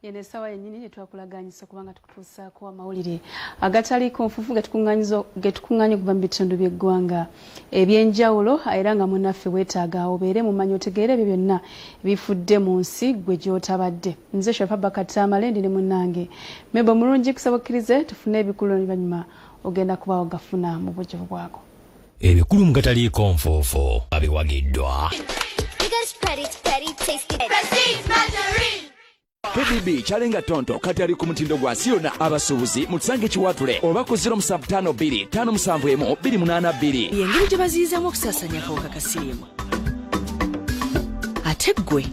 Yene sawa yenyini twakulaganyisa kubanga tukutuusaako amawulire agataliko nfufu getukunganye kuva mu bitundu by'eggwanga ebyenjawulo era nga munnaffe weetaaga obeere mumanyi otegeere ebyo byonna bifudde mu nsi gwe gy'otabadde. Nze Shafa Bakatamale ndi ne munnange Mebo mulungi kusaba okkirize tufune ebikulu oluvannyuma ogenda kuba ogafuna mu bujjuvu bwako. Ebikulu mu gataliiko nfuufu abiwagiddwa. KDB chalenga tonto kati ali ku mutindo gwa siona abasuubuzi mutusange kiwatule oba ku 0752 571 282 yengeri gye baziyizamu okusasanya kawuka ka siriimu ate ggwe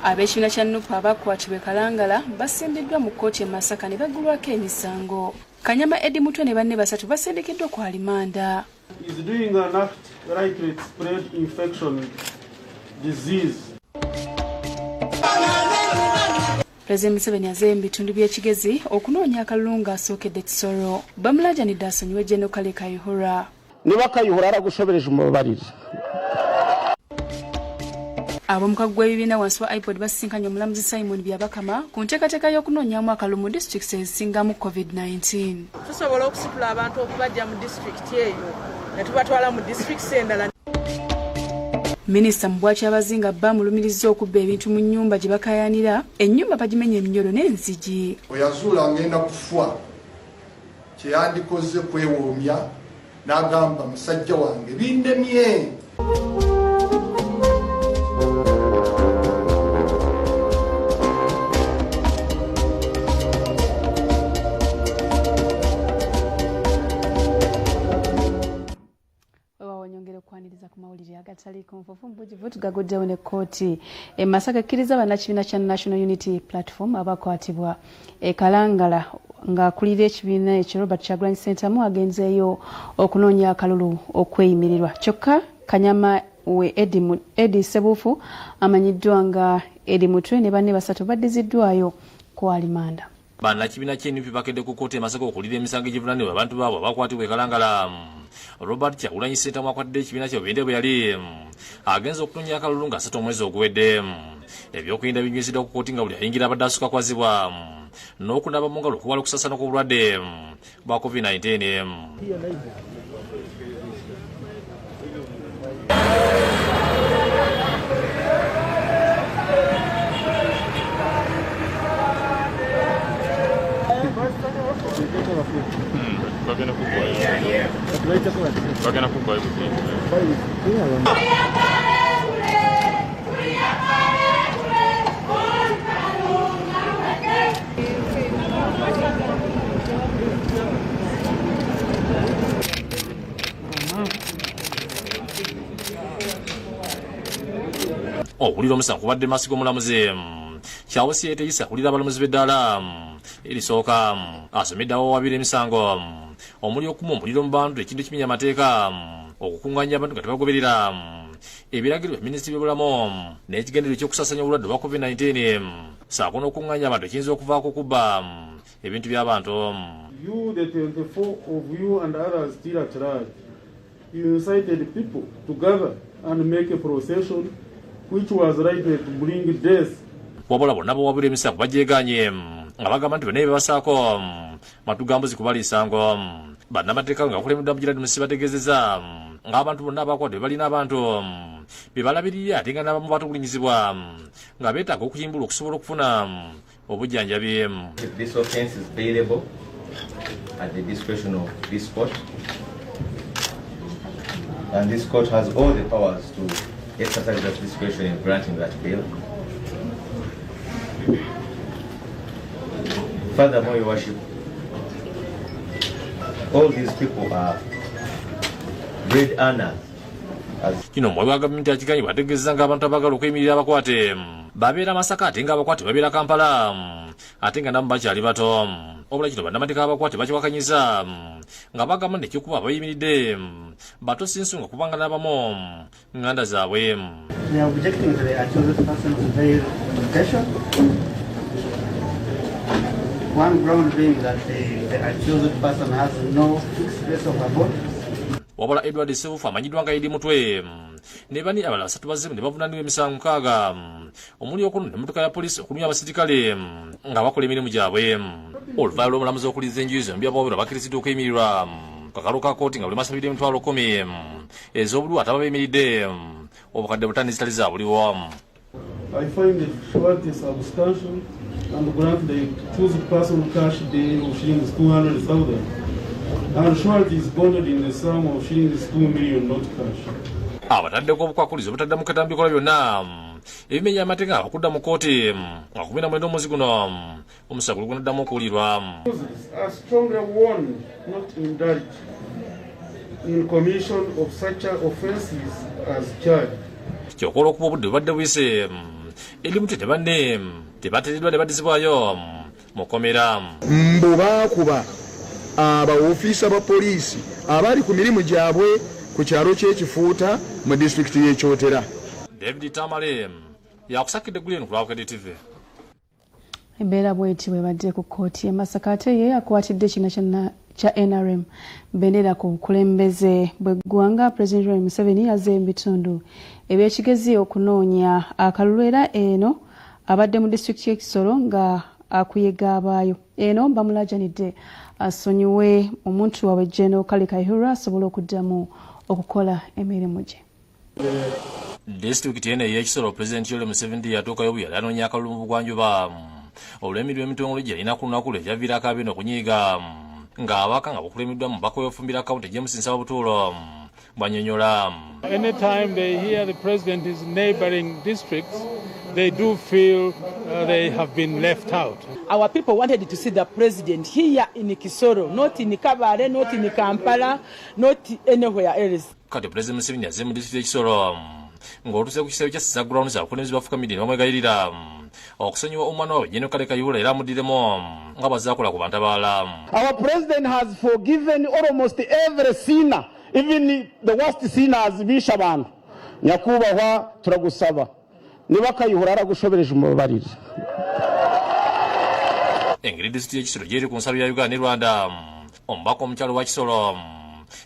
Ab'ekibiina kya Nuupu Abaakwaatibwa Kalangala basimbiddwa mu kkooti e Masaka ne baggulwako emisango. Kanyama Eddie Mutwe ne banne basatu basendekeddwa ku alimanda. Is doing an act likely to spread infection disease. Pulezidenti Museveni azzeeyo mu bitundu by'e Kigezi okunoonya akalulu ng'asookedde Kisoro. Bamulajaanidde asonyiwe Jeno Kale Kayihura. Niba Kayihura aragusobereje umubabarire. Ab'omukago gw'ebibiina wansi wa iPod basisinkanye omulamuzi Simon Byabakama ku nteekateeka y'okunoonyaamu akalulu mu disitulikiti ezisingamu COVID-19. Tusobola okusitula abantu okubajja mu disitulikiti eyo ne tubatwala mu disitulikiti endala. Minisita mu bwakyabazinga bamulumiriza okubba ebintu mu nnyumba gye bakayanira, ennyumba bagimenya eminyolo n'enzigi. Oyazuula ngenda kufa kyeyandikoze kwewoomya n'agamba musajja wange bindemye. Kwaniriza ku mawulire agataliko nfufu mbujivu tugagoddewo ne kkooti e Masaka ekkiriza bannakibiina kya National Unity Platform Abaakwaatibwa e Kalangala ng'akulira ekibiina ekyo Robert Kyagulanyi Ssentamu agenzeeyo okunoonya akalulu okweyimirirwa. Kyokka Kanyama we Eddie Sebuufu amanyiddwa nga Eddie Mutwe ne banne basatu baddiziddwayo ku alimanda. Bannakibiina ky'NUP bakedde ku kkooti e Masaka okulira emisango egivunaanibwa abantu baabwe Abaakwaatibwa e Kalangala. Robert Kyagulanyi Ssentamu akwadde ekibiina kye bende bwe yali agenza okunoonya akalulu ng'asatu omwezi oguwedde. Ebyokuyinda binywezeddwa ku kkooti nga buli ayingira abadde asukakwazibwa n'okunaaba mu ngalo okuwala okusaasaana kw'obulwadde bwa COVID-19. Owulira omusango kubadde Masiko omulamuzi Kyawusi yeeteyisa akulira abalamuzi b'eddala erisooka asomeddewo wabiri emisango omuli okuma omuliro mu bantu ekintu ekimenya amateeka okukunganya abantu nga tebagoberera ebiragiro bya minisitiri by'obulamu n'ekigendererwa ekyokusaasanya obulwadde obwa COVID-19 saako n'okukunganya abantu ekiyinza okuvaako kubba ebintu by'abantu. You, the 24 of you and others still at large, you incited people to gather and make a procession which was likely to bring death. Wabula bonna bawabula emisango bajeeganye nga bagamba nti bonna bebasaako matugambuzi kubala isango. Bannamateeka nga bakulembeddwa mu Mugiradde bategeezezza ng'abantu bonna Abaakwaatibwa balina abantu be balabirira ate nga n'abamu batugulinyizibwa nga beetaaga okuyimbulwa okusobola okufuna obujjanjabi. This offence is bailable at the discretion of this court, and this court has all the powers to exercise that discretion in granting that bail. Furthermore, Your Worship, all these people are great earners. Kino mwe wa gavumenti akiganye bategeezezza ng'abantu abaagala okuyimirira abakwate babeera Masaka ate ng'abakwate babeera Kampala ate nga nabo bakyali bato. Obula kino bannamateeka abakwate bakiwakanyiza nga bagamba nti ekyokuba abayimiridde bato si nsonga kubanga n'abamu nganda zaabwe. They are objecting to the accused person's bail application. One ground being that the accused person has no fixed place of abode. Wabula Edward Sebuufu amanyiddwa nga Eddie Mutwe ne bani abalala basatu bazzemu ne bavunaanibwa emisango 6 omuli okunona emmotoka ya poliisi okunywa abasirikale nga bakola emirimu gyabwe. Oluvaalo lw'omulamuzi okuliza enjuyi zombi abawabirwa bakkiriziddwa okuyimirirwa kakalu ka kooti nga buli masabira emitwalo 10 ez'obulwa ate ababeeyimiridde obukadde butani zitali za buliwo. I find it shortly substantial and grant the choose personal cash day of shillings 200,000 and shortly is bonded in the sum of shillings 2 million not cash. Abataddeko obukwakulizo butadda mu katambikola byonna ebimenya amateeka abakudda mu kooti nga 19 omwezi guno omusango gunaddamu okuwulirwa. Are strongly warned not to indulge in commission of such offences as charged. Kyokola okuba obudde bubadde buyise eri mutwe banne tebateereddwa ne baddizibwayo mu kkomera. Mbu baakuba abawofiisa ba poliisi abali ku mirimu gyabwe ku kyalo ky'ekifuuta mu disitulikiti y'ekyotera. David Tamale yakusakidde Green ku Lwakede TV. Embeera bw'eti bwe badde ku kkooti e Masaka ate ye akwatidde ekibiina kya NRM bendera ku bukulembeze bw'eggwanga. Pulezidenti Museveni yazze mu bitundu eby'ekigezi okunoonya akalulu era eno abadde mu disitulikiti y'Ekisoro nga akuyega abaayo. Eno Bamulajaanidde asonyiwe omuntu waabwe General Kale Kayihura asobole okuddamu okukola emirimu gye. Disitulikiti eno ey'Ekisoro Pulezidenti Museveni yatuukayo bwe yali anoonya akalulu mu bugwanjuba olw'emirimu emitongole gye yalina ku lunaku lwe egyaviirako abeeno okunyiiga ng'abaka nga bukulemiddwa mu baka w'efumbira kawunti James Nsababutuulo bw'annyonnyola. Anytime they hear the president is neighboring districts, they do feel they have been left out. Our people wanted to see the president here in Kisoro, not in Kabale, not in Kampala, not anywhere else. Kati Pulezidenti Museveni yazze mu disitulikiti y'Ekisoro ng'otuuse ku kisaawe kya Siza Grounds abakulembeze bafukamidde ne bamwegalirira okusonyiwa omwana waabwe General Kale Kayihura era amuddiremu nga bw'azaakola ku bantu abalala. Our president has forgiven almost every sinner, even the worst sinners bisha abantu. Nyakubahwa turagusaba niba Kayihura aragushobereje umubabarire. Engeri disitulikiti y'Ekisoro gy'eri ku nsalo ya Uganda ne Rwanda omubaka omukyalo wa Kisoro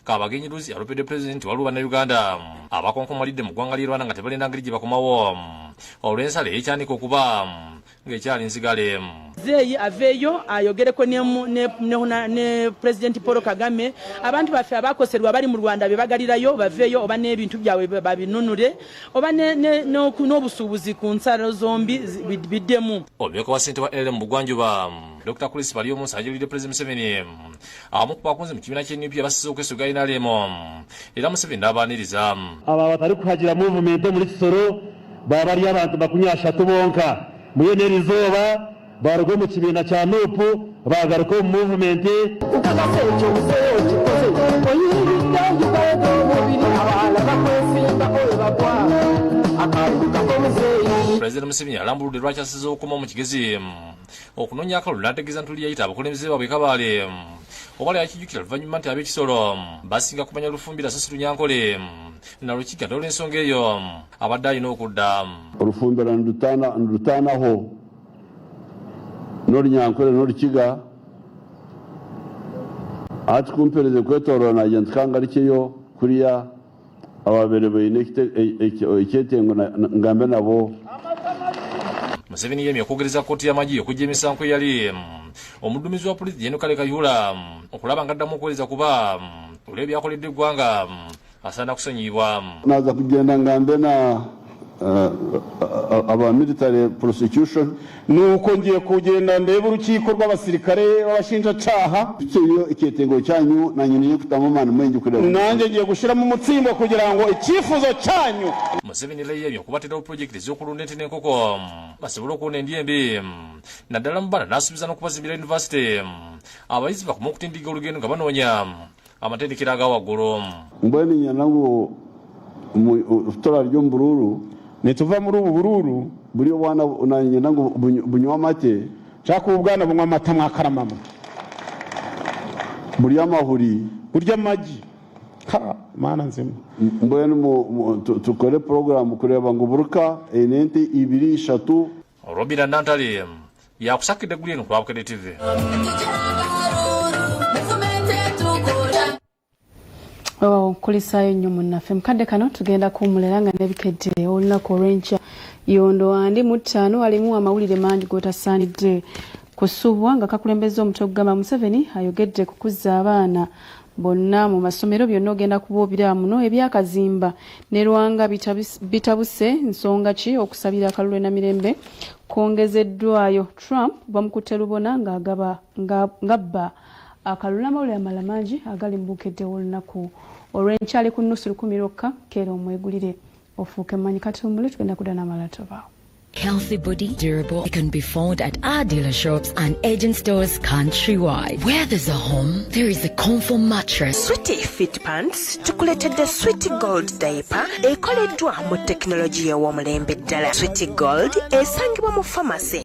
Kabagenyi Luzi alopedde Pulezidenti wa Uganda abakonkomalidde mu ggwanga ly'e Rwanda nga tebalina ngeri gye bakomawo olw'ensala ey'ekyanika okuba ng'ekyali nzigale. Azzeeyo aveeyo ayogereko ne Pulezidenti Paul Kagame abantu baffe abaakoserwa bali mu Rwanda be bagalirayo baveeyo oba n'ebintu byabwe babinunule oba n'obusuubuzi ku nsalo zombi biddemu. Omubaka wa ssente wa LM mu bugwanjuba Dr. Chris Baliyo Musa ajulidde Pulezidenti Museveni abamu ku bakunze mu kibiina ky'NUP abasize okwesonga NRM era Museveni n'abaaniriza. Aba batali kuhagira movement muri Kisoro baba bali abantu 30 bonka muyene izooba barugwe mu kibiina kya NUP bagaruka mu movement Pulezidenti Museveni alambuludde lwaki asize okukoma mu Kigezi okunoonya akalulu n'ategeeza ntuli yayita abakulembeze baabwe Kabale obala yakijjukira luvannyuma nti ab'Ekisoro basinga kumanya Lufumbira Sasitu Nyankole na Lukiga olw'ensonga eyo abadde alina okudda. Olufumbira ndutaanaho n'Olunyankole n'Olukiga ati kumpereze kwetooloola naye ntikangalikeyo kuriya ababere bayina ekyetengo ngambe nabo. Museveni yemye okwogereza kkooti y'amagye okujja emisango eyali omuddumizi wa poliisi General Kale Kayihura okulaba ng'addamu okuweereza kuba olw'ebyakoledde eggwanga asaana kusonyiyibwa. Naza kugenda ngambe na aba military prosecution nuko ngiye kugenda ndeba urukiiko rw'abasirikare b'abashinjacyaha iyo iketengo cyanyu nanyine kutamo mwana mwengi kureba nanjye ngiye gushiramo umutsimbo kugira ngo icyifuzo cyanyu. Museveni yemye okubatera project z'okulunda ente n'enkoko basobole okuwona endyembi naddala mu bbala n'asuubiza n'okubazimbira university abayizi bakoma okutindiga olugendo nga banoonya amatendekero aga waggulu. mbweni nyanangu utora ry'ombururu nituva muri ubu bururu buri bwana unanye nango bunywa amate cyako ubwana bunywa amata mwakaramama buri amahuri burya amagi mana nzima. mbweni tukore program kureba ngo buruka enente 2-3 Robina Nantali yakusakidde Green ku Lwakede TV. kulisaayo nnyo munnaffe mukadde kano tugenda kuwummulira nga n'ebikedde olunaku olw'enkya yondo andi mu 5 walimu amawulire mangi gotasaanidde kusubwa nga kakulembeza omutwe okugamba Museveni ayogedde kukuza abaana bonna mu masomero byonna ogenda kuboobira muno ebyakazimba ne lwanga bitabuse nsonga ki okusabira akalulu Namirembe kwongezeddwayo. Trump bamukutte lubona ng'abba akalulu n'amawulire amala mangi agali mu bukedde olunaku olw'enkyali ku nnusu 10 lwokka keera omwegulire ofuuke mmanyi katumbule tugenda kudda n'amalatoba. Healthy body, durable. It can be found at our dealer shops and agent stores countrywide. Where there's a home, there is a comfort mattress. Sweetie Fit Pants tukuletedde Sweetie Gold diaper ekoleddwa mu teknologiya y'omulembe ddala. Sweetie Gold esangibwa mu pharmacy.